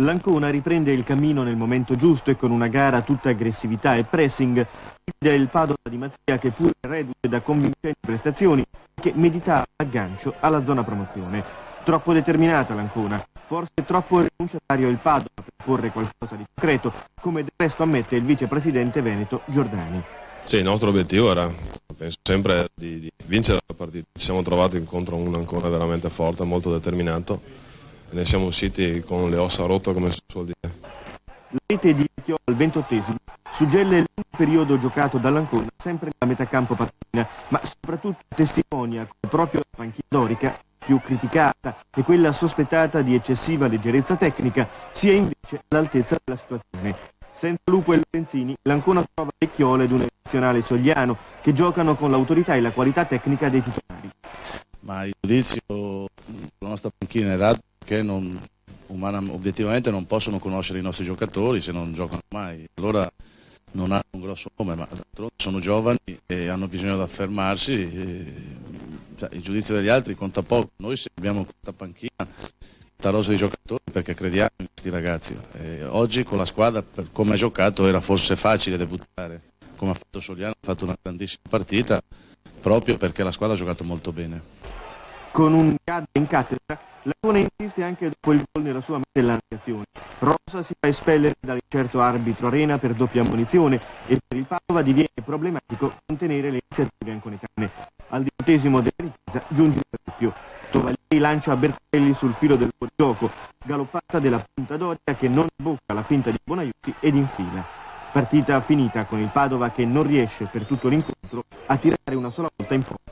L'Ancona riprende il cammino nel momento giusto e con una gara tutta aggressività e pressing. Il Padova di Mazzia che pure reduce da convincenti prestazioni che meditava l'aggancio alla zona promozione. Troppo determinata l'Ancona, forse troppo rinunciatario il Padova per porre qualcosa di concreto, come del resto ammette il vicepresidente veneto Giordani. Sì, il nostro obiettivo era, penso sempre, di vincere la partita. Ci siamo trovati contro un Ancona veramente forte, molto determinato, e ne siamo usciti con le ossa rotte, come si suol dire. La rete di Vecchio al 28esimo suggella il lungo periodo giocato dall'Ancona sempre nella metacampo patrina, ma soprattutto testimonia come proprio la panchina dorica, più criticata e quella sospettata di eccessiva leggerezza tecnica, sia invece all'altezza della situazione. Senza Lupo e Lorenzini, l'Ancona trova Vecchiole ed un eccezionale Sogliano che giocano con l'autorità e la qualità tecnica dei titolari. Ma il giudizio sulla nostra panchina è dato che obiettivamente non possono conoscere i nostri giocatori se non giocano mai. Allora non hanno un grosso nome, ma d'altronde sono giovani e hanno bisogno di affermarsi. Il giudizio degli altri conta poco. Noi se abbiamo questa panchina, questa rosa di giocatori, perché crediamo in questi ragazzi. Oggi con la squadra, per come ha giocato, era forse facile debuttare. Come ha fatto Sogliano, ha fatto una grandissima partita proprio perché la squadra ha giocato molto bene. Con un cadde in cattedra, l'Ancona insiste anche dopo il gol nella sua della nazione. Rosa si fa espellere dall'incerto arbitro Arena per doppia ammonizione e per il Padova diviene problematico contenere le iniziative anconetane. Al 18esimo della ripresa giunge il doppio. Tovaglieri lancia Bertelli sul filo del fuorigioco, galoppata della punta Doria che non bocca la finta di Bonaiuti ed infila. Partita finita con il Padova che non riesce per tutto l'incontro a tirare una sola volta in porta.